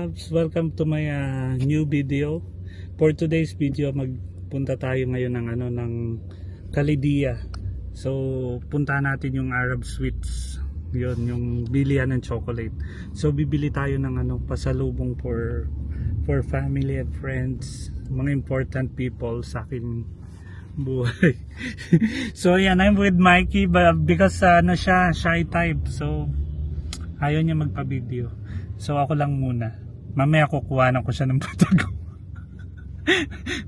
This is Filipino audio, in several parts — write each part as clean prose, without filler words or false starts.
Welcome to my new video. For today's video, magpunta tayo ngayon ng Kalidia. So, punta natin yung Arab Sweets. Yun, yung bilihan ng chocolate. So, bibili tayo ng pasalubong for family and friends, mga important people sa akin buhay. So, yan, I'm with Mikey because siya, shy type. So, ayaw niya magpa-video. So, ako lang muna. Mamaya kukuhanan ko siya ng patago.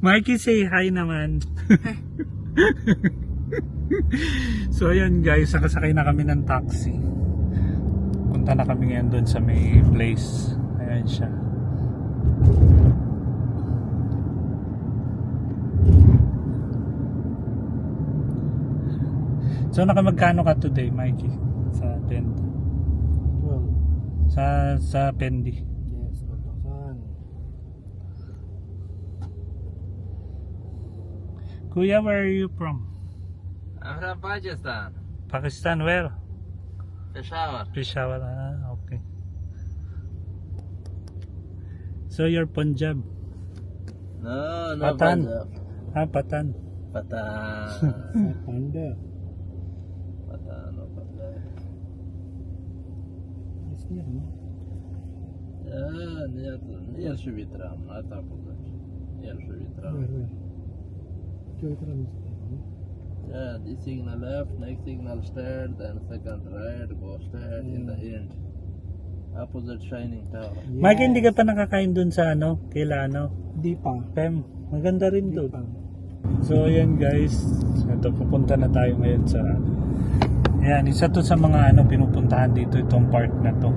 Mikey, say hi naman. So, ayan guys, nakasakay na kami ng taxi. Punta na kami ngayon doon sa may place. Ayan siya. So, nakamagkano ka today, Mikey? Sa tent? Sa Pendi. Yes, 1,000. Kuya, where are you from? I'm from Pakistan. Pakistan, where? Peshawar. Peshawar, okay. So you're Punjab? No, Patan. Punjab. Patan. Patan. Panda. Patan, no Patan. Yes, niya, no? Yeah, near Shuvitram, not opposite. Near Shuvitram. Where? Choitram is there, no? Yeah, this signal left, next signal straight, then second right, go straight in the end. Opposite Shining Tower. Yes. Mike, hindi ka pa nakakain dun sa kaila Di pa. Pem, maganda rin Di dun. pa. So ayan guys, ito pupunta na tayo ngayon sa ayan, isa to sa mga pinupuntahan dito, itong park na to.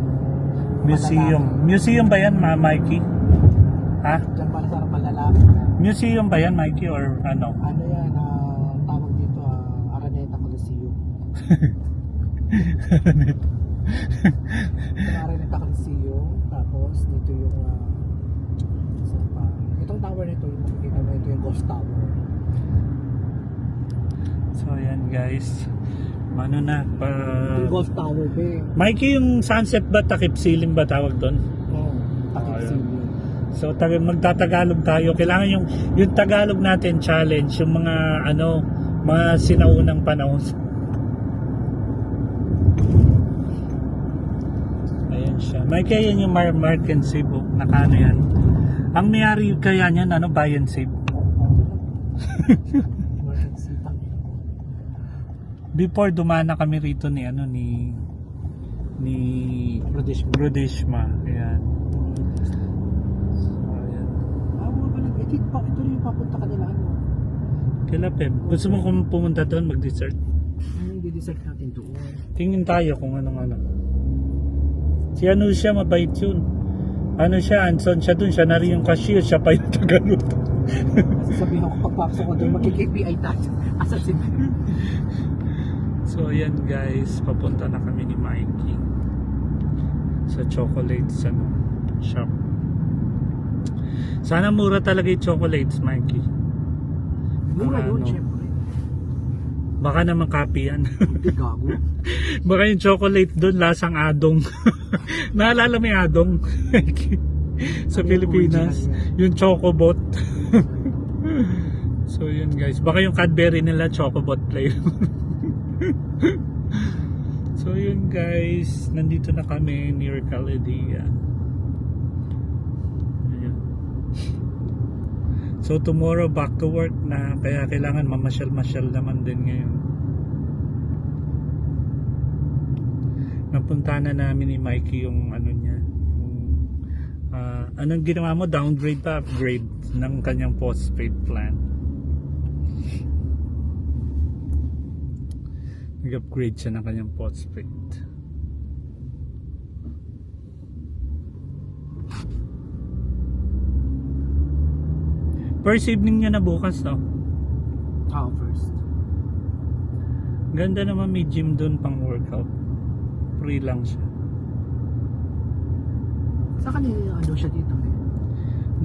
Museum ba yan, Mikey? Ha? Diyan para sa palalaki. Museum ba yan, Mikey, or ano? Ano yan, tawag dito, Araneta Coliseum. Araneta Coliseum, tapos dito yung, saan pa? Itong tower nito, yung makikita mo, ito yung Ghost Tower. So ayan guys, ano na Yung Ghost Tower, be. Mikey, yung sunset ba, takip silim ba tawag doon? Oo, takip Ayun. silim. So magtatagalog tayo. Kailangan yung Tagalog natin challenge, yung mga mga sinaunang panahon. Ayan siya. Mikey, yan yung Mark and Save. Nakano yan. Ang mayari kaya niyan, buy and save. Before dumana kami rito ni Brodeshma. Ayan. So, ayan. Mga pala, ito rin yung papunta kanila, Kila Pem, gusto mo kung pumunta doon mag-dessert? Anong di-dessert natin doon? Tingin tayo kung anong. Si siya, mabait yun. Siya, Anson siya doon, siya na rin yung cashier, siya pa yung tagaluto. Sabihin ko pagpapasok ko doon, magki-KPI tayo. Asa si So ayan guys, papunta na kami ni Mikey sa chocolates shop. Sana mura talaga yung chocolates, Mikey. mura yun, Ano? syempre. Baka naman copy yan. Hindi gago. Baka yung chocolate doon lasang adong. Naalala mo yung adong? Sa Ano yung Pilipinas, original yung Chocobot. So yun guys, baka yung Cadbury nila Chocobot flavor. So yun guys, nandito na kami near Kalidia. Ayan. So tomorrow back to work na, kaya kailangan mamasyal-masyal naman din ngayon. Napunta na namin ni Mikey yung niya, anong ginawa mo, downgrade pa upgrade ng kanyang postpaid plan. Nag-upgrade siya ng kanyang postpaid. First evening niya na bukas, no? First. Ganda naman, may gym doon pang workout. Free lang siya. Sa kanila, siya dito,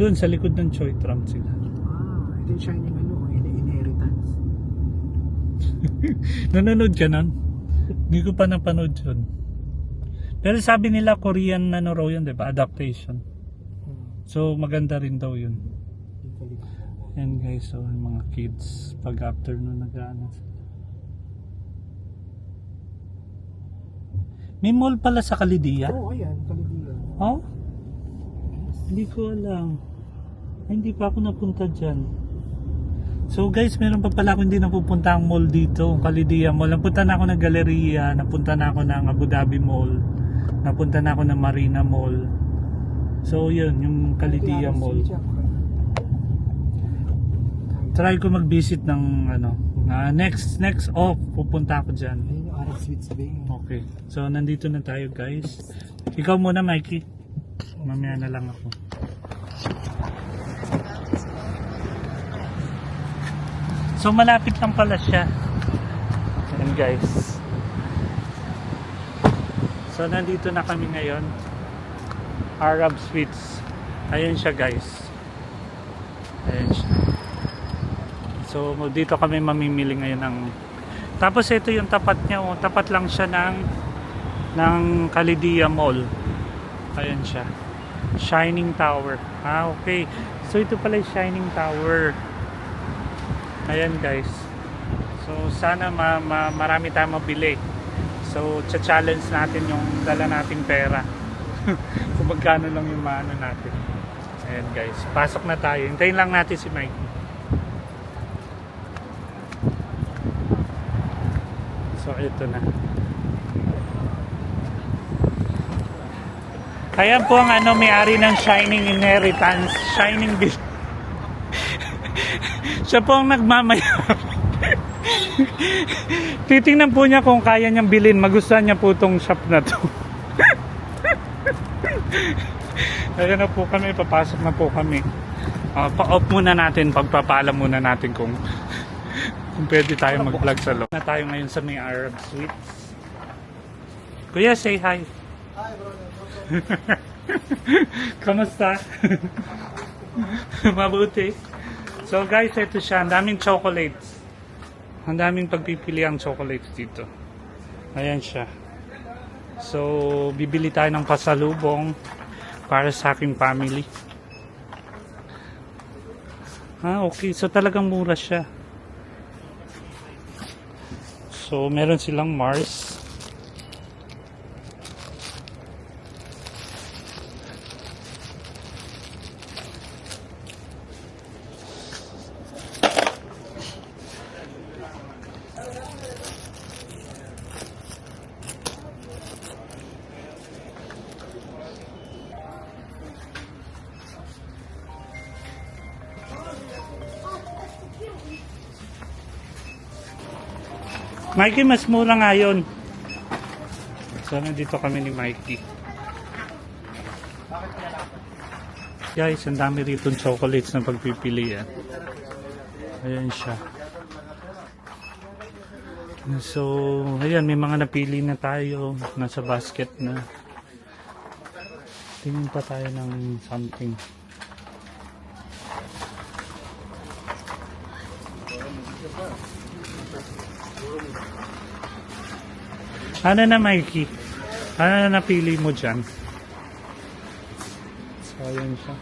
Doon sa likod ng Choi Tram sila. ito yung shining, inheritance. Nanonood ka nun? Hindi ko pa napanood yun. Pero sabi nila Korean raw yun, diba? Adaptation. So maganda rin daw yun. Yung Kalidia. Yan guys, so yung mga kids pag afternoon nag-ano. May mall pala sa Kalidia? Oo, ayan, Kalidia. Oh? Hindi ko alam. Ay, hindi pa ako napunta dyan. So guys, meron pa pala ako hindi napupunta ang mall dito, Kalidia Mall. Napunta na ako ng Galleria, napunta na ako ng Abu Dhabi Mall, napunta na ako ng Marina Mall. So yun, yung Kalidia Mall. Try ko mag-visit ng ano, next off, pupunta ako dyan. Ayun yung Arab Sweets Bay. Okay, so nandito na tayo guys. Ikaw muna Mikey, mamaya na lang ako. So malapit lang pala siya. Ayan guys. So nandito na kami ngayon. Arab Sweets. Ayan siya guys. Ayan siya. So dito kami mamimili ngayon ng. Tapos ito yung tapat niya. Oh. Tapat lang siya ng Kalidia Mall. Ayan siya. Shining Tower. Ah, okay. So ito pala yung Shining Tower. Ayan guys. So sana marami tayong mabili. So challenge natin yung dala nating pera. Kung magkano lang yung maano natin. Ayan guys. Pasok na tayo. Hintayin lang natin si Mike. So ito na. Kaya po ang ano may-ari ng Shining Inheritance, Shining Bill. Siya po ang nagmamayari. Titingnan po niya kung kaya niyang bilhin. Magustuhan niya po itong shop na to. Ayan na po kami. Papasok na po kami. Pa-off muna natin. Pagpapaalam muna natin kung pwede tayo mag-vlog sa loob. Na tayo ngayon sa may Arab Sweets. Kuya, say hi. Hi bro. Kamusta? Mabuti. So guys, ito siya. Ang daming chocolates. Ang daming pagpipili ang chocolates dito. Ayan siya. So, bibili tayo ng pasalubong para sa aking family. Ah, okay. So, talagang mura siya. So, meron silang Mars. Mikey, mas mura nga yun. So, nandito kami ni Mikey. Guys, ang dami rito chocolates na pagpipilian. Ayan siya. So, ayan, may mga napili na tayo. Nasa basket na. Tingin pa tayo ng something. Ano na Mikey? Ano na napili mo dyan? So ayan siya.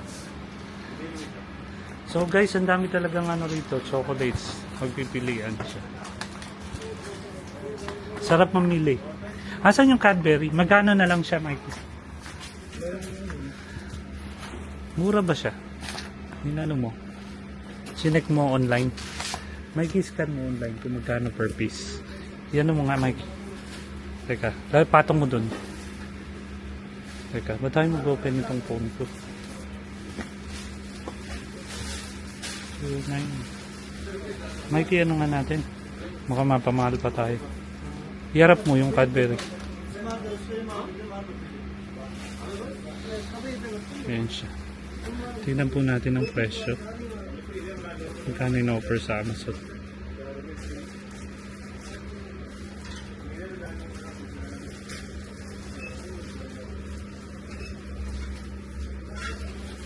So guys, ang dami talagang ano rito, chocolates. Magpipilian siya. Sarap mamili. Asan yung Cadbury? Magkano na lang siya Mikey? Mura ba siya? Hinalo mo. Sinek mo online. Mikey, scan mo online kung magkano per piece. Yan mo nga Mikey. Teka, dahil patong mo dun. Teka, ba't tayo mag-open itong phone ko? 9. Mikey, ano nga natin? Baka mapamahal pa tayo. Iharap mo yung Cadbury. Ayan siya. Tingnan po natin ang presyo. Magkano in-offer sa Amazon.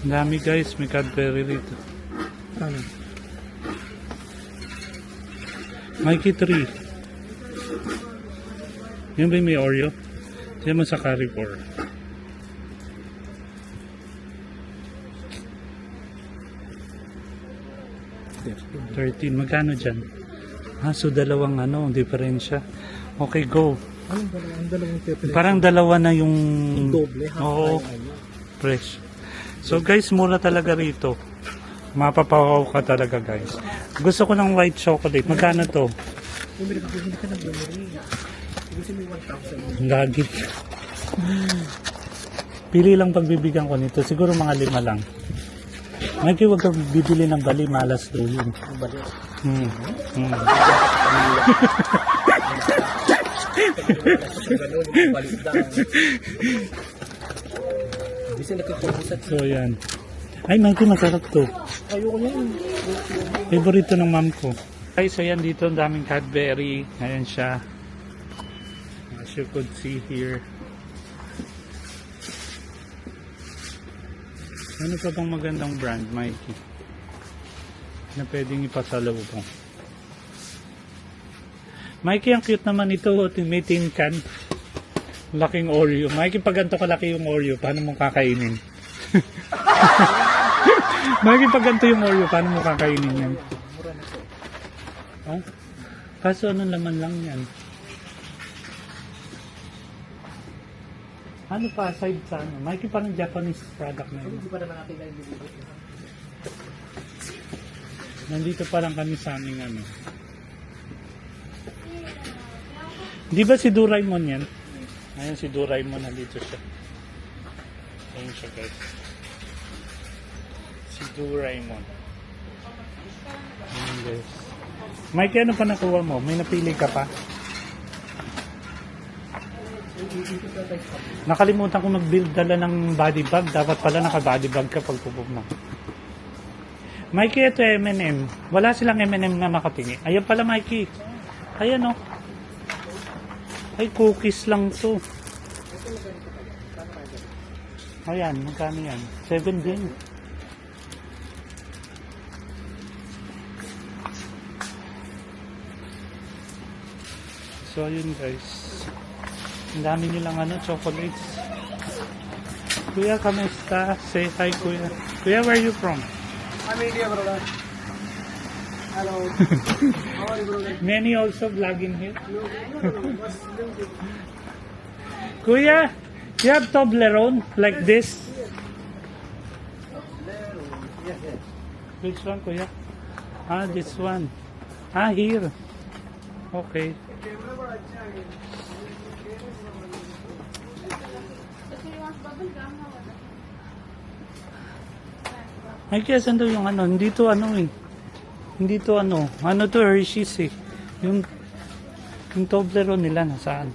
Ang dami guys, may Cadbury rito. Ano? Mikey 3. Yan ba yung may Oreo? Yan mo sa Carrefour. 13. Magkano dyan? So dalawang diferensya. Okay, go. Anong dalawa? Ang dalawang difference? Parang dalawa na yung doble. Half Oo, price, ano. fresh. So guys, mura talaga rito. Mapapawaw ka talaga guys. Gusto ko ng white chocolate. Magkano to? Bumili ka ng bumili. Gusto mo 1,000. Gagi. Pili lang pagbibigyan ko nito. Siguro mga 5 lang. Mikey, huwag kang bibili ng bali. Malas daw yun. Ang bali. Hmm. Hmm. Ganun, yung balik lang. Hindi sila nagkakabusat. So yan. Ay, Mikey, masarap to. Ayoko yan. Favorito ng mom ko. Ay, so yan dito. Ang daming Cadbury. Ayan siya. As you could see here. Ano pa bang magandang brand, Mikey? Na pwedeng ipasalubong. Mikey, ang cute naman ito. May tin can. Laking Oreo. Mikey, pag ganito kalaki yung Oreo, paano mo kakainin? Mikey, pag ganito yung Oreo, paano mo kakainin yan? Ha? Kaso anong laman lang yan? Ano pa aside sa ano? Mikey, parang Japanese product na yun. Hindi pa naman natin na ibibigay. Nandito pa lang kami sa aming ano. Di ba si Doraemon yan? Ayun si Doraemon, nandito siya. Ayun siya guys. Si Doraemon. Ayun guys. Mikey, ano pa nakuha mo? May napili ka pa? Nakalimutan ko mag-build dala ng body bag. Dapat pala naka-body bag ka pag pupog na. Mikey, ito M&M. Wala silang M&M na nakatingi. Ayan pala, Mikey. Ayan o. Ay, cookies lang to. Ayan, magkano yan? 7 din. So, ayun guys. Ang dami nilang chocolates. Kuya, kamusta? Say hi, Kuya. Kuya, where are you from? I'm India, brother. Hello. How are you, brother? Many also vlogging here. Kuya, you have Toblerone like this? Yes, yes. Which one, Kuya? This one. Here. Okay. Ay, kaya saan daw yung hindi to eh. Hindi to Ano to, Hershey's eh. Yung Toblerone nila nasaan?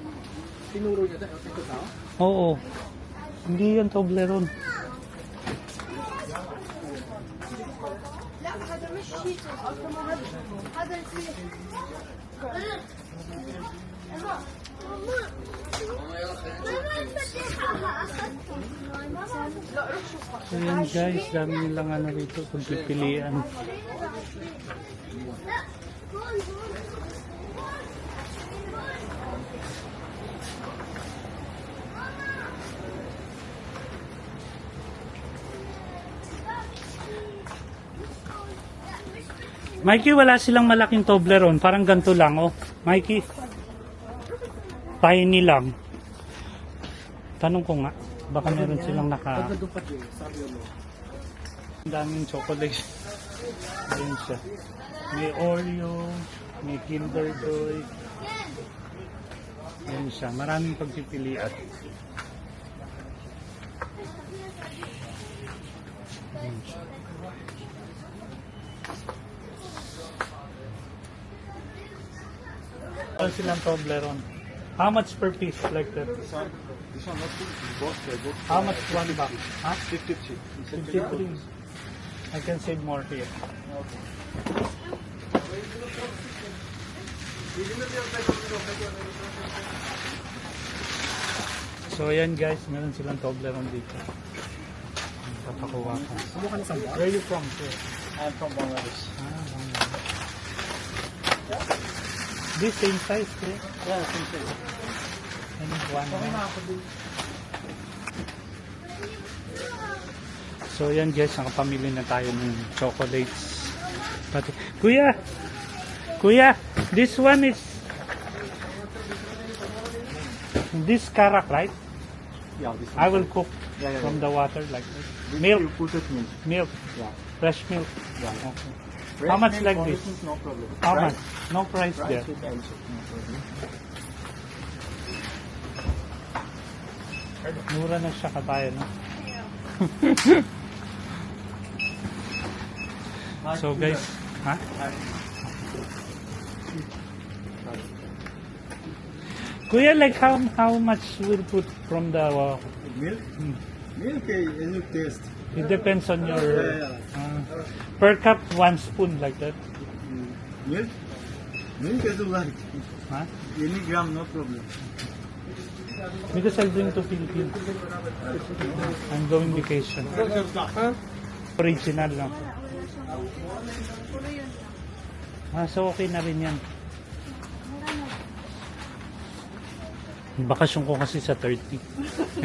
Tinuro niya tayo. Ito tao? Oo. Hindi yan Toblerone. لا هذا مش شيتوس اصلا هذا الفيل So yan guys, dami nilang rito pagpipilian. Mikey, wala silang malaking Toblerone. Parang ganito lang, oh. Mikey. Tiny lang. Tanong ko nga. Baka meron silang naka... Pagka doon pa dyan, sabi mo. Ang daming chocolate. Ayan siya. May Oreo. May Kinder Joy. Ayan siya. Maraming pagpipilian. Ayan siya. Ano silang Toblerone? How much per piece like that? This one not good. Both they both How much one box? Huh? 53. 53. I can save more here. So ayan guys, meron silang Toblerone dito. Papakuha ko. Subukan ng isang bar. Where are you from, sir? I'm from Bangladesh. This same size, sir? Yeah, same thing. I need one. So yan guys, nakapamili na tayo ng chocolates. Pati. Kuya, this one is this karak, right? Yeah, this one. I will cook Yeah. from the water like this. This Milk. You put it milk. Milk, Yeah. fresh milk. Yeah. Okay. Fresh How much milk, like condensed this? milk, No problem. How Rice- much? No price Rice there. with also, no problem. Mura na siya katayo, no? So guys, ha? Kuya, like how much will put from the Milk? Milk, as you taste. it depends on your Yeah. per cup 1 spoon like that. Milk? Milk as you like. Huh? Any gram, no problem. Because I'll bring to Philippines. I'm going vacation. Original, no? So okay na rin yan. Bakasyon ko kasi sa 30.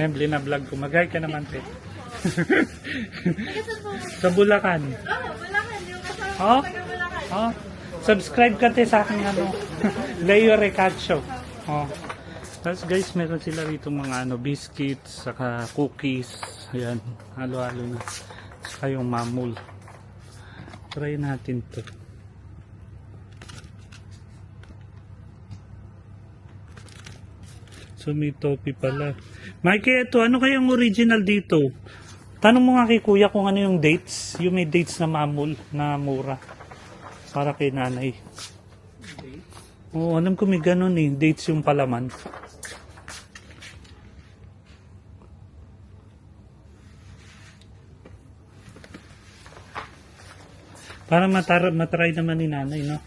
Ngayon, blina-vlog ko. Mag-hi ka naman, te. Sa Bulacan. Oh? Oh? Subscribe ka, te, sa akin, ano. Leo Recaccio. Oh. Tapos guys, meron sila rito mga ano, biscuits, saka cookies. Ayan, halo-halo na. Saka yung mamul. Try natin to. So may topi pala. Mikey, ito, ano kayang original dito? Tanong mo nga kay kuya kung ano yung dates. Yung may dates na mamul, na mura. Para kay nanay. Oo, alam ko may ganun eh. Dates yung palaman. Para matry naman ni nanay, no?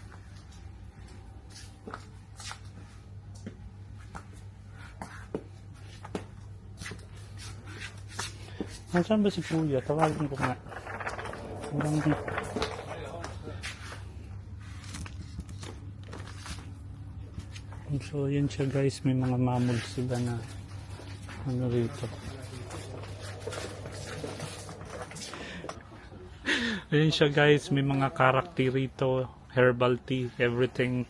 Nasaan ba si Kuya? Tawagin ko nga. Parang di. So, yun siya guys. May mga mamul sila na ano rito. Ayun siya guys. May mga karakter rito. Herbal tea. Everything.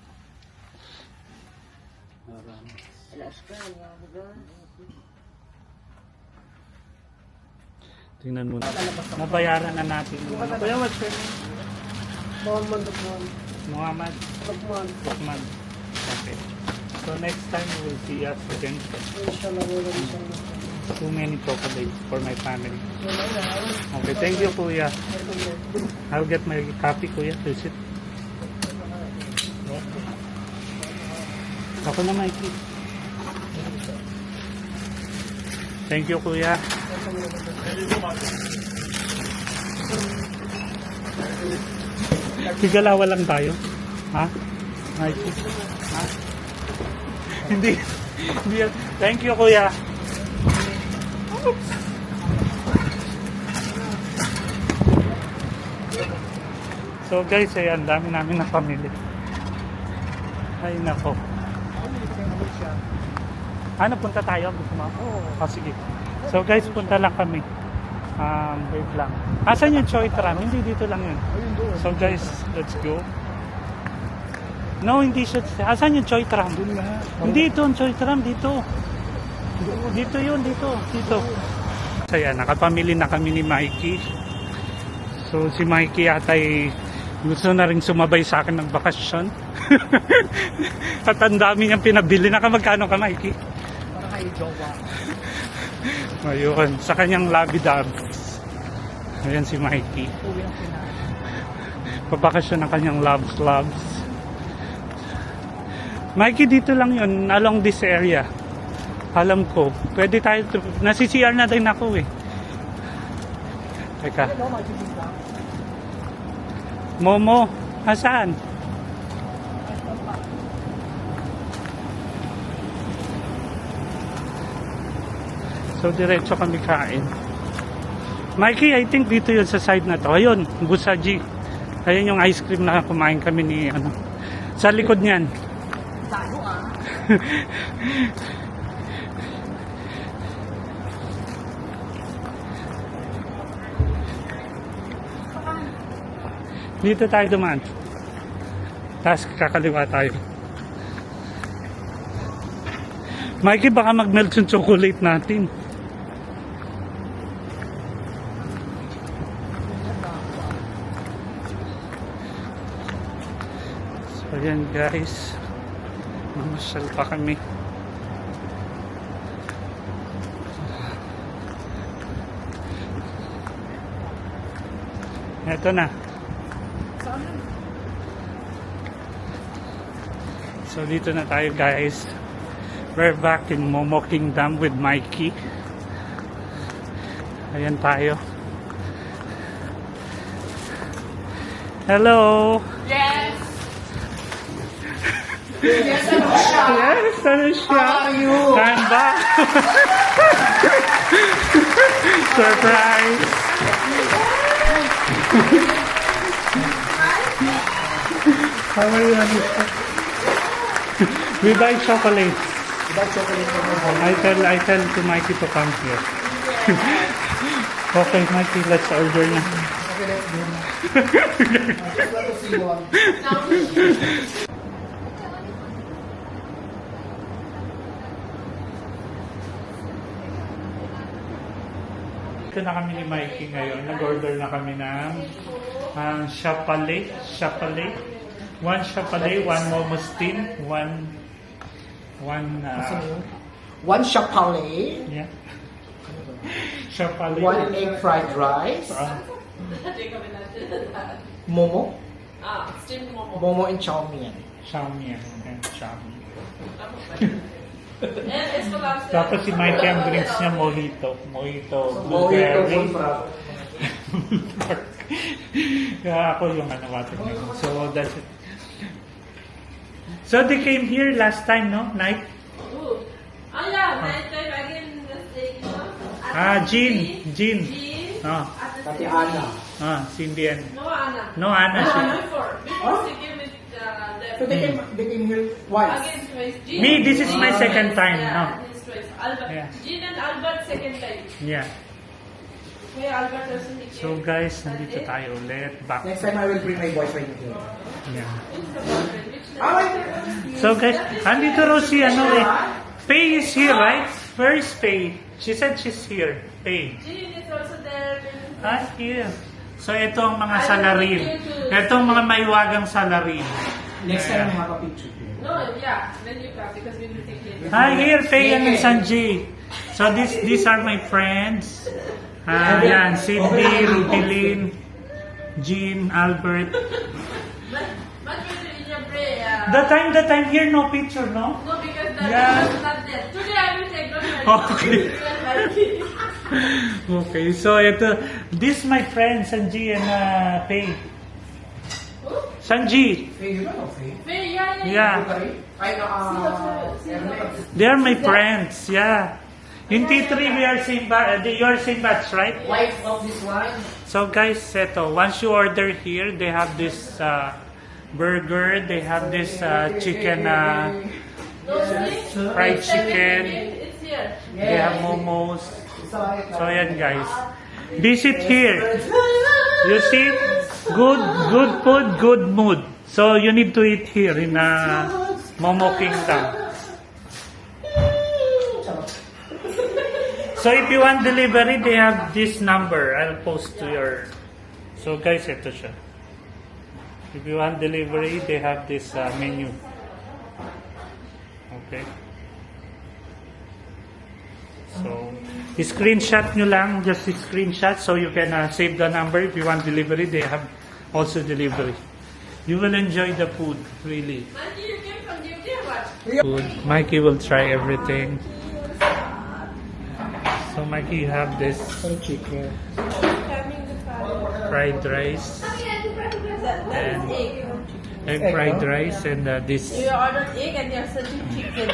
Tingnan mo na. Nabayaran na natin. Kuya, what's your name? Muhammad Lukman. Muhammad Lukman. Lukman. Okay. So next time you will see us again. Inshallah, wala inshallah. Too many chocolates for my family. Okay, thank you Kuya. I'll get my copy Kuya. Visit. Ako na Mikey. Thank you Kuya. Tigalawa lang tayo. Ha? Mikey. Ha? Hindi. Hindi. Thank you Kuya. So guys, ayan, dami namin na pamilya. Ay nako. Ano, punta tayo? Gusto mo? Oo. Oh, sige. So guys, punta lang kami. Wait lang. Asan yung Choi Tram? Hindi, dito lang yun. So guys, let's go. No, hindi siya. Asan yung Choi Tram? Hindi ito, ang Choi Tram. Dito. Dito yun, dito. Dito. So yan, nakapamili na kami ni Mikey. So si Mikey atay gusto na rin sumabay sa akin ng bakasyon. At ang dami niyang pinabili. Nakamagkano ka, Mikey? Para kayo jowa. Ayun, sa kanyang labidabs. Ayan si Mikey. Uwi ang Pinas. Pabakasyon ng kanyang loves. Mikey, dito lang yun, along this area. Alam ko. Pwede tayo, nasi-CR na din ako eh. Teka. Ano, magiging ka? Momo, asaan? So, diretso kami kain. Mikey, I think dito yun sa side na to. Ayun, Busaji. Ayun yung ice cream na kumain kami ni, ano, sa likod niyan. Tayo ah. Dito tayo dumaan. Tapos kakaliwa tayo. Mikey, baka mag-melt yung chocolate natin. So yan guys. Mamasyal pa kami. Eto na. So dito na tayo guys. We're back in Momo Kingdom with Mikey. Ayan tayo. Hello! Yes. Yes, ano siya? How are you? I'm back! Surprise! How are you, Anisha? We buy chocolate. Without chocolate for my home. I tell to Mikey to come here. Okay, Mikey, let's order na. Okay, let's do it. I just want to see one. Ito na kami ni Mikey ngayon. Nag-order na kami ng chapalet. One chapalet, one momostin, one One chapale, yeah. Chapalet. one egg fried rice, momo, Steamed momo. momo and chow mein. Xiaomi. Okay, Xiaomi. And Escalante. Tapos si Mikey ang drinks niya mojito. Mojito, Mojito blueberry. full frap. Kaya ako yung watermelon. So that's it. So they came here last time, no? Night? Ooh. Oh yeah, night time again the steak, you know? Jean. Jean. Ah. At the Tatiana. Cindy and... No, Anna. No, Anna. No, She, before. Before she came with So them. they came here twice. Again twice. Jean. Me, this is my second time, Yeah, no? this twice. Albert. Yeah. Jean and Albert second time. yeah. Hey, Albert also he came. So guys, nandito tayo ulit. Back. Next time I will bring my boyfriend here. Yeah. Which the boyfriend? Which the Alright. So guys, andito raw si Pay is here, right? Where is Pay? She said she's here. Pay. Jean is also there. Here. So ito ang mga salarin. Ito ang mga maiwagang salarin. Next time we have a picture here. No, yeah. Then you come because we will take it. Hi, here, Faye and Sanjay. So these are my friends. Yan, Cindy, Rubilin, Jean, Albert. But better in your prayer. The time here, no picture, no? No, because that Yeah. was not there. Today I will take, don't worry. Okay. You will like it. Okay, so ito, this my friend, Sanjay and Faye. Who? Sanjay, Hey, you don't know Faye? Faye, yeah. yeah. Ay, See, They're my friends, yeah. In T3, we are same batch, you're same batch, right? wife of this one. So guys, eto, once you order here, they have this burger, they have this chicken, No, see? fried Next time chicken, It's here. they have momos. So yan guys. Visit here. You see? Good food, good mood. So you need to eat here in Momo Kingdom. So if you want delivery, they have this number. I'll post to your... So guys, ito siya. If you want delivery, they have this menu. Okay. So, screenshot nyo lang, just screenshot so you can save the number. If you want delivery, they have also delivery. You will enjoy the food, really. Mikey, you came from duty or what? Food. Mikey will try everything. So Mikey, you have this chicken. Coming the father. fried rice, That is egg. egg fried rice, and this. You ordered egg and you're serving chicken.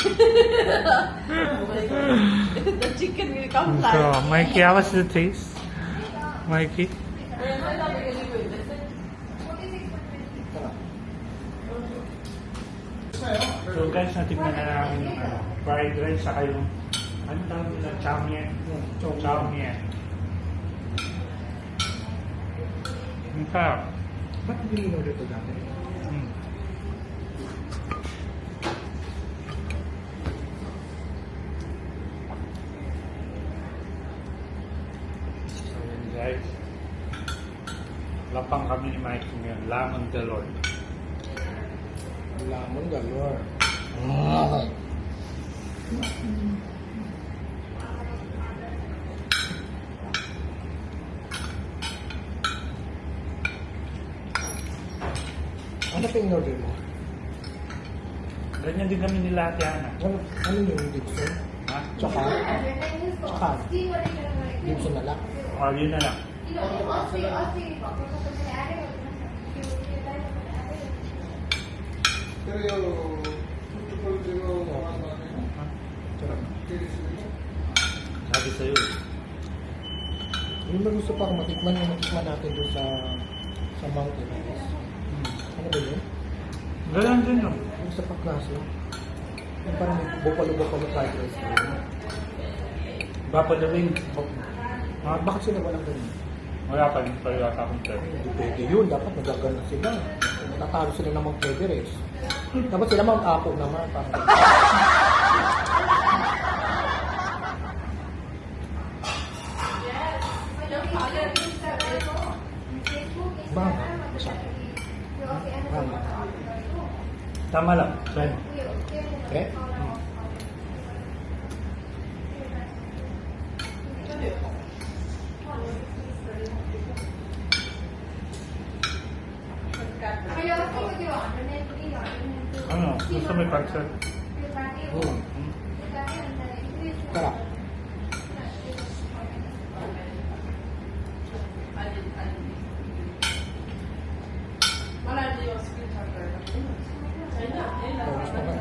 Oh my God. The chicken will come So, live. Mikey, how was the taste? Mikey? So guys, natignan na namin yung fried rice saka yung ano tawag nila? Chow mein. Chow mein. Ang sarap. Ba't hindi in-order ito dati? Mm. So yun guys. Lapang kami ni Mike ngayon. Lamon galore. Lamon galore. Ano pa yung order mo? Ganyan din kami nila Ate Ana. Ano yung Gibson? Ha? Tsaka? Tsaka? Gibson na lang. O, yun na lang. Sabi sa'yo eh. Yung ba gusto pa matikman natin doon sa mountain. Ano ba yun? Ganyan din yun. Yung sa paklaso. Yung parang may bupalo fried rice. Buffalo wings. Bakit sila walang ganun? Wala pa rin pa yata akong try. Hindi pwede yun. Dapat nagagana sila. Tatalo sila ng Mount Everest. Dapat sila Mount Apo naman. Parang... Banga. Masyado. Banga. Tama lang. Try. Okay? Ano? Gusto may pagsat? Tara. Tapos na ba?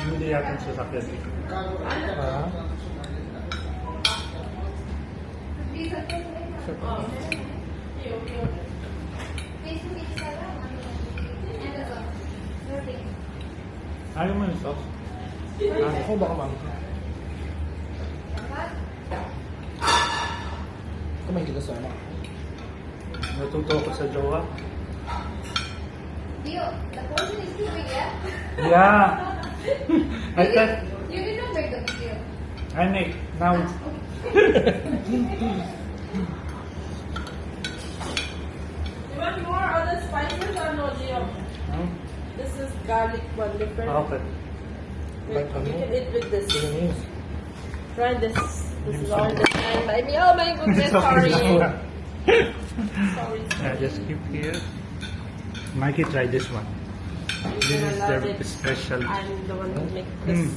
Hindi yakin sasakyan. Ah. Sure. Ayaw mo yung sauce? Ako baka ma'am. Kumain kita sa ano? Natuto ako sa jowa. Dio, the portion is too big, yeah? Yeah. I thought, You did not make the video. I make now. You want more other spices or no, Dio? This is garlic one different. Okay. Like You ano? can eat with this. Vietnamese. Try this. This is all the time by me. Oh my goodness, sorry. Sorry. Yeah, just keep here. Mikey, try this one. This is love the it. special. I'm the one who make this.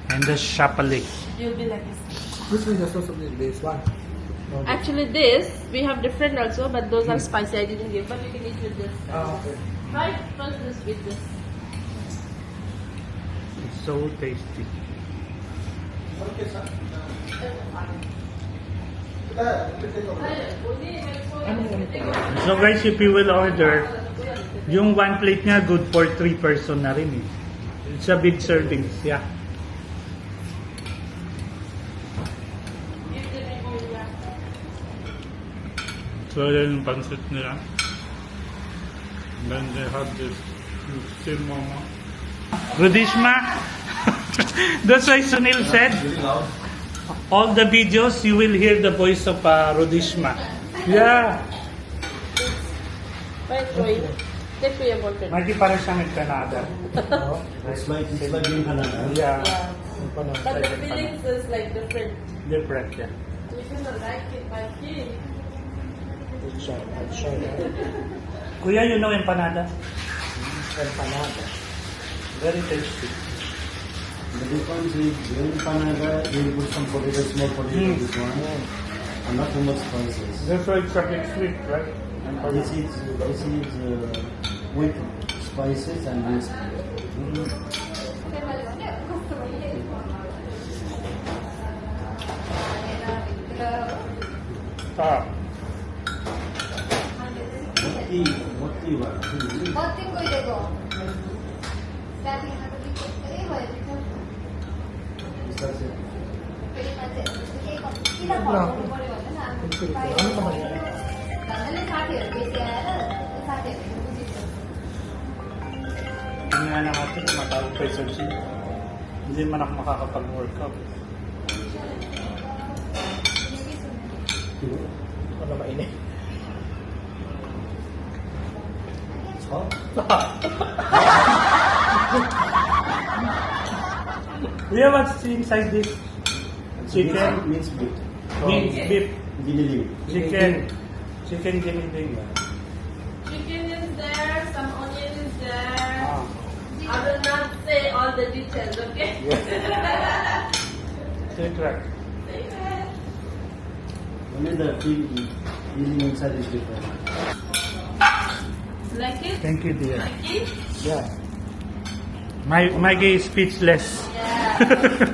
And the chapalik. You'll be like this. This is the sauce of this one. No, Actually, this we have different also, but those are spicy. I didn't give, but you can eat with this. okay. Try first this with this. It's so tasty. Ano yung ganito? So guys, if you will order, yung one plate niya good for 3 person na rin eh. It's a big servings, yeah. So yan yung pancit nila. Then they have this simoma. Rudishma! That's why Sunil said, all the videos you will hear the voice of Rudishma. Yeah. Wait, wait. Take me a bottle. Mikey parang siyang nag-Canada. Oh, It's like in Canada. Yeah. yung pa na. But the feelings is like different. Different, yeah. You cannot like it, my kid. I'll show you. Kuya, you know empanada? Empanada. Very tasty. The difference is in Canada, you put some potato, small potato, this one, and not too much spices. That's why it's a bit sweet, right? This is with spices and this. Ah, What tea one? Is that it? Ano naman yan? Tingnan na natin kung matawag pa yung sushi. Hindi man ako makakapag-workout. Ano mainit? So, Kuya, what's inside this? Chicken? Means beef. Means beef. Giniling. Chicken. Chicken giniling. Chicken is there, some onion is there. Ah. I will not say all the details, okay? Secret. Only the feeling inside is different. Like it? Thank you, dear. Like it? Yeah. My gay is speechless. Yeah.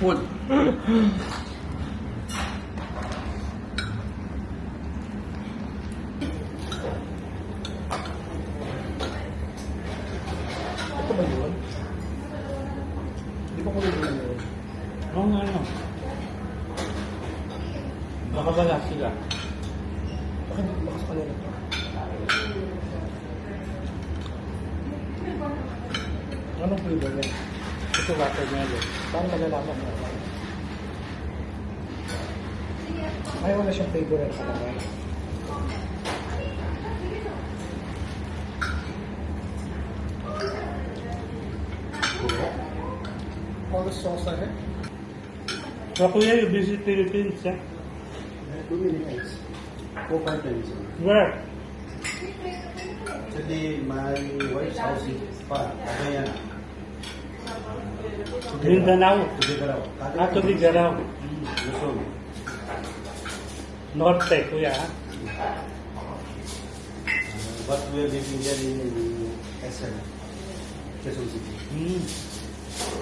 Food. Ito ba yun? Hindi ko kulit yun. Oo nga, no. Baka wala sila. Bakit lakas pa nila ito? Anong flavor yan? Ito watermelon. Paano malalaman mo? Ay, wala siyang flavor yan talaga. All the sauce na rin? So, kuya, you visit Philippines, eh? 2 million eggs. 4 times. Where? Actually, my wife's house is far. Cagayan. Mindanao. Tubigarao. Ato di Garaw. Luzon. Norte, kuya, ha? But we are living here in SM. Quezon City. Hmm.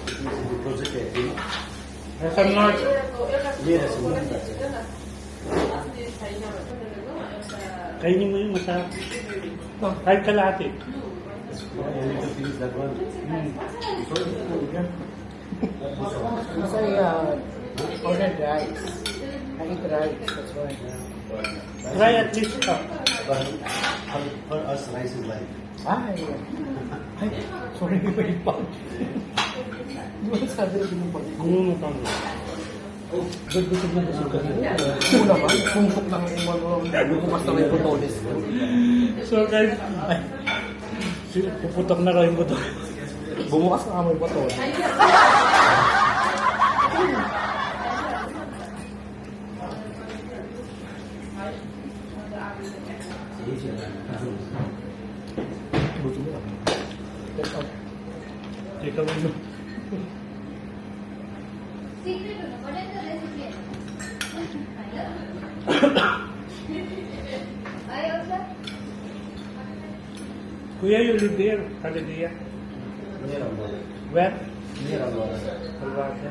It is the project area. Nasa North. Yes, Kainin mo yung masarap. Kahit kalahati. I need to finish that one. Because I ordered rice. I eat rice, that's why. Try at least ka. But for us, rice is life. Ay, sorry, may pag. Di ba sabi rin yung pag? Gumumutang mo. Busog na busog ka rin. Oo naman, sumpok lang yung bumukas na yung putolis. So guys, ay, puputok na raw yung buto. Bumukas na kami yung putolis. Busog na. Take out. Ikaw mo. Kuya, you live there, Hallelujah. Near Ambala. Where? Near Ambala. Alvarte.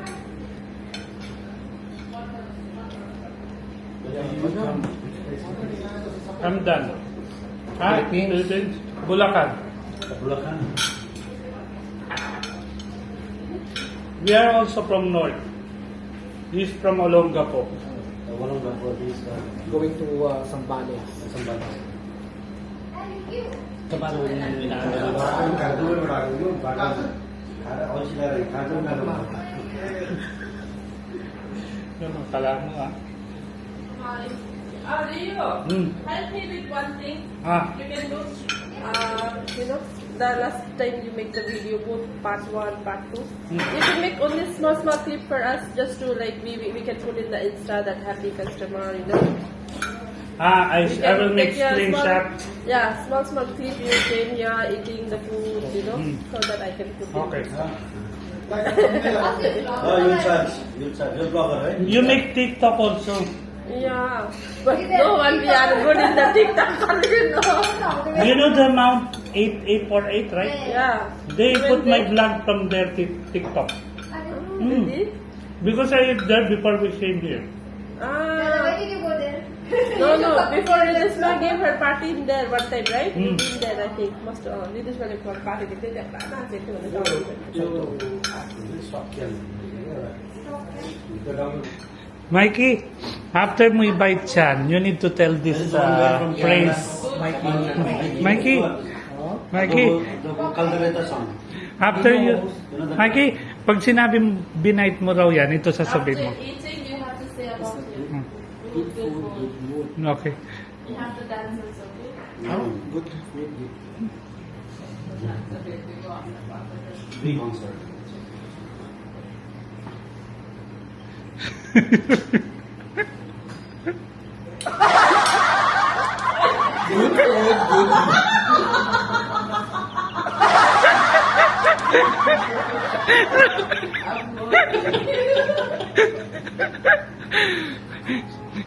I'm done. Ah, Philippines. Bulacan. Bulacan. We are also from North. He's from Olongapo. One of the bodies Going to Zambales. Sambal. Ano, kala mo ah. Rio, Hmm. help me with one thing. Ah, You can do, the last time you make the video, both part 1, part 2. You can make only small clip for us, just to like, we can put in the Insta that happy customer, you know. I You I will make a screenshot. small clip you came here eating the food, you know, so that I can put Okay. it. Oh, you charge. You're blogger, right? You make TikTok also. Yeah, but no one we are good in the TikTok, you know. You know the amount 8848, right? Yeah. They Even put my they- vlog from their TikTok. Really? Because I ate there before we came here. Ah. No, before Ridishma gave her party in there one time, right? Hmm. You've been there, I think. Must Ridishma gave her party. They did that. You stop killing. Go down. Mikey, after mo i-bite yan, you need to tell this phrase. Mikey, Mikey, The calculator song. after you, Mikey, pag sinabi binite mo raw yan, ito sasabihin mo. After eating, you have to say about it. Good food, good mood. Okay. You have to dance also, okay? Good food, good. Big answer.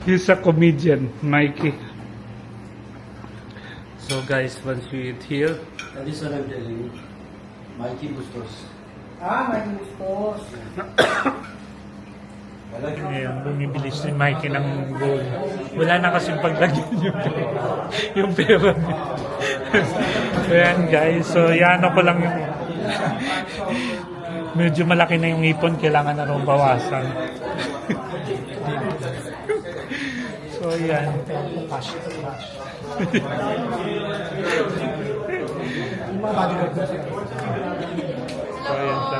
He's a comedian, Mikey. So guys, once we eat here, That is what I'm telling you. Mikey Bustos. May gustos. ngayon, bumibili si Mikey ng gold. Wala na kasing paglagyan yung pera niya. Ayan guys, so yan ko lang yung medyo malaki na yung ipon, kailangan na rin bawasan. So yan. Cash. Yung mga bodyguard na sila. So yan siya.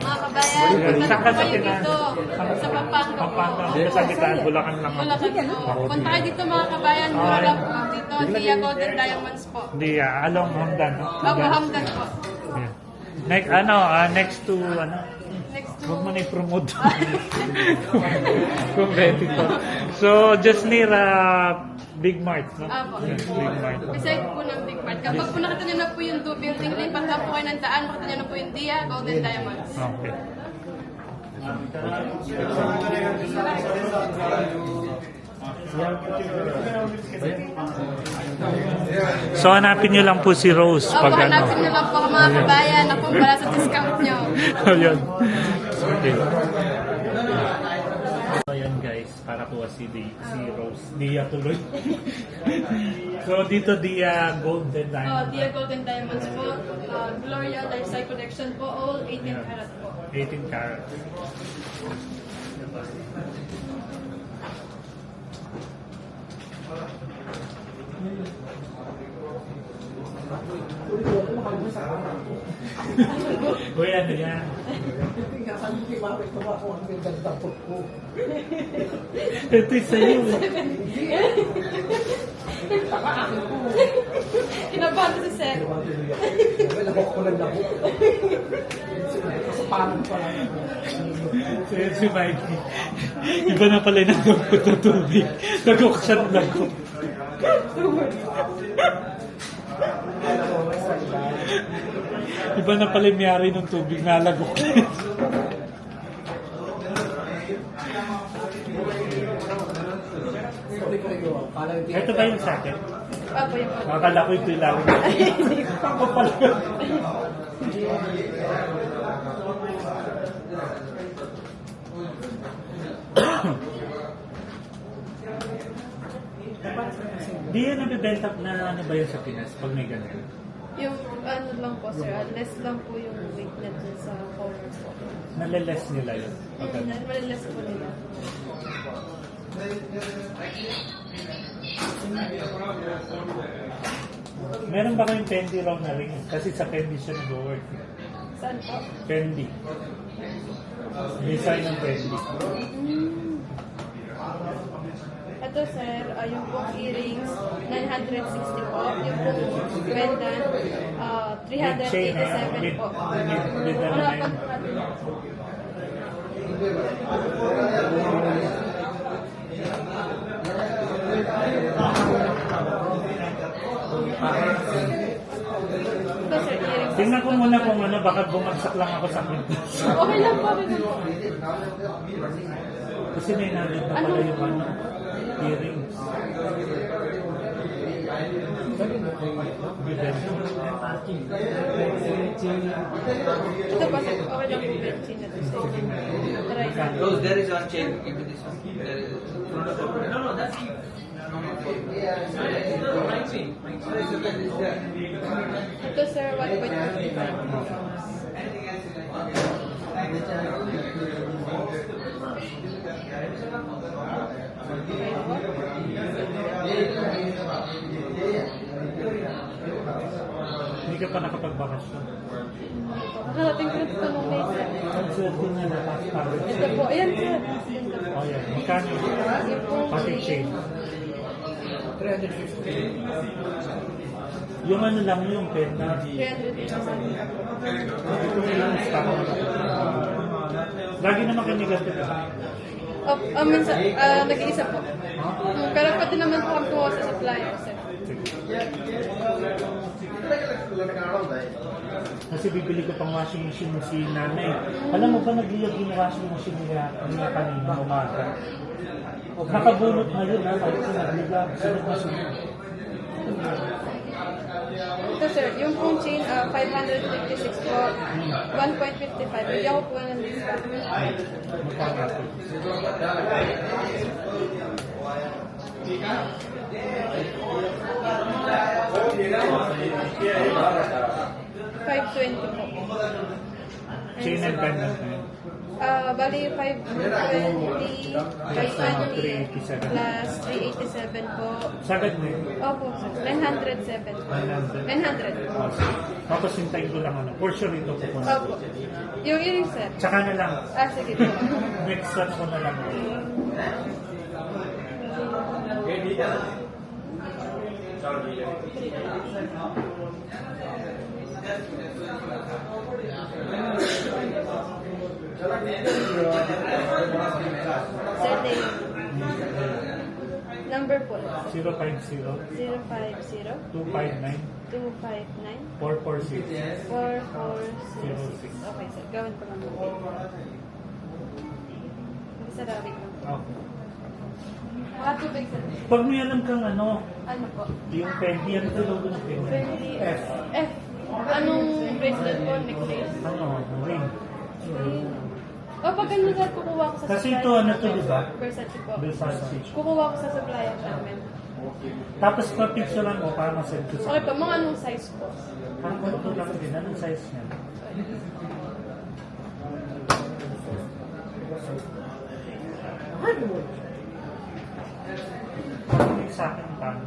Mga kabayan, punta Saan ka po sa kayo Pinas? dito. Sa Pampanga po. Pampanga, sa Gitaan, Bulacan lang. Bulacan po. Punta kayo dito mga kabayan. Mura lang po dito. Dia Golden Diamonds po. Hindi, along Hamdan. No? Bago Hamdan po. Yeah. Next, next to, Next to... huwag mo na i-promote. Competitor. So, just near Big Mart, no? Apo. Yes, Big Mart. Beside po ng Big Mart. Kapag po nakita nyo na po yung building, lipat lang po kayo ng daan. Makita nyo na po yung Dia Golden Diamonds. Okay. So, hanapin nyo lang po si Rose Opo, pag ano. hanapin nyo lang po mga kabayan na po para sa discount nyo. Ayun. Okay. So, ayan guys, para po si Rose. Dia tuloy. So, dito Dia Golden Diamond. Dia Golden Diamonds po. Gloria Lifestyle Collection po. All 18 karat po. 18 karat. Kuya, ano yan? Ito yung sa'yo. Kinabahan si Sir. Labok ko lang labok. Kasi parang pa lang. Si Mikey. Iba na pala yung nagkakot ng tubig. Nagkakot siya ng lagkot. Iba na pala yung mayari ng tubig na lagok. Ito ba yung sa akin? Apo yung po. Akala ko ito yung lawin. Ako pala. Di yan nabibenta na ano ba yun sa Pinas pag may ganyan? Yung ano lang po sir, less lang po yung weight natin sa color po. Naliless nila yun. Okay. Maliless po nila. Meron ba kayong Fendi raw na ring? Kasi sa Fendi siya nag-work. Saan po? Fendi. Design ng Fendi. Ito sir, yung pong earrings, 960 po. Yung pong pendant, 387 po. With ano na yun? Ito sir, earrings. Tingnan ko muna kung ano, baka bumagsak lang ako sa kwintas. Okay lang po, okay lang po. Kasi may namin na pala yung ano, earrings. Ito po sir, okay lang po benching na to sir. Try ko. Rose, there is one chain. Give me this one. There is. No, that's you. Ito sir, 1.25. Hindi ka pa nakapagbakasyon. Nakarating ko ito nung May 7. Ang swerte na nakaspago. Ito po, ayan sir. Ganda po. Oh, yan. Magkano? Yung pong Pati chain. 350. Yung ano lang yung penda. 350,000. Ito na yung stock. Lagi naman kayo nigasto ka. Minsan, nag-iisa po. Pero pati naman po kami kumuha sa supplier, sir. Kasi bibili ko pang washing machine si nanay. Alam mo ba nag-ilag yung washing machine niya kanina umaga? Nakabunot na yun ha, kahit nag-ilag. Sunod na sunod. Ito sir, yung pong chain, 556 po, 1.55. Hindi ako po ng discount. Magkano ito? $520 po. Chain and pendant na yun. Bali, 520, 520 387. plus 387 po. Sagad na yun. Opo, sir. 907 po. 900. 900 po. Tapos hintayin ko lang ano. For sure ito pupunta. Opo. Yung earring, sir. Tsaka na lang. Sige po. Next one ko na lang. Sir, name. Number po. 050 050 259 259 446 4406. Okay, sir. Gawin ko lang. Isa rawig lang. Okay. Tubig, sir. Pag may alam kang ano, Ano po? yung pen, yan ito logo ng pen. F. F. Anong bracelet po? Necklace? Ano, ring. Pag ano sir, kukuha ko sa Kasi supplier ito, ano to, di ba? Versace po. Versace. Kukuha ko sa supplier namin. Tapos pa-picturean mo para ma-send ko sa Okay po, mga anong size po? Ang ito lang din, anong size niya? Ano sa akin paano?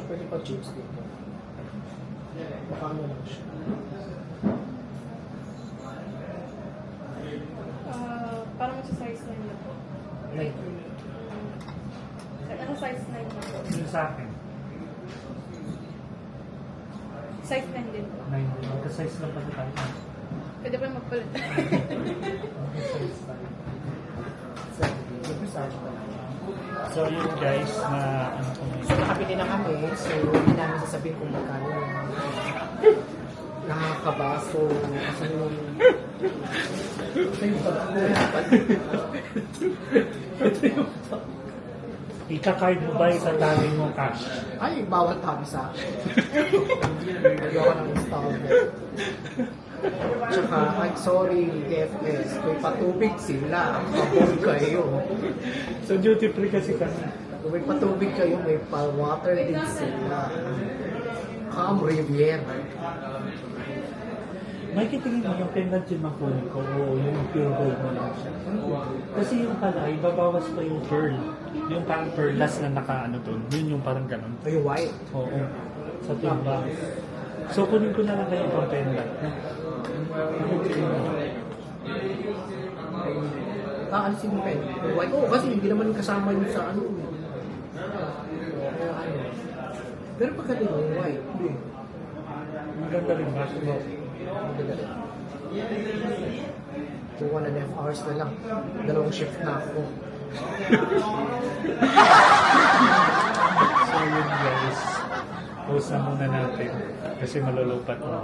Pwede pa chips dito. Baka ano lang siya. Parang sa size 9 na po. Like, Ano size 9 na po? yung sa akin, Size 9 din po. 9. Magka-size lang pala tayo. Pwede pa magpalit. Magka-size tayo. Versace pa lang. So yun guys, na ano ko So nakabili na kami, so hindi namin sasabihin kung magkano yung nakakaba. So yung ika-card mo ba sa tali mo cash? ay, bawal tabi sa akin. Ayoko ng installment. Tsaka, ay sorry, DFS, may patubig sila. Pabog kayo. So duty free kasi kami. Kung may patubig kayo, may pa-water din sila. Cam Riviera. May kitingin mo yung pendant yung makunin ko o yung pure gold mo lang siya. Kasi yung pala, ibabawas pa yung pearl. Yung parang pearlas na naka-ano doon. Yun yung parang ganun. Ay, white. Oo. Sa timba. So kunin ko na lang kayo yung pendant. Alisin mo pen. White. Oo, kasi hindi naman kasama yun sa ano. Pero pagka yung white, hindi. Ang ganda rin ba? So 1.5 hours na lang. 2 shift na ako. So yun guys. Pause na muna natin. Kasi malulupat na.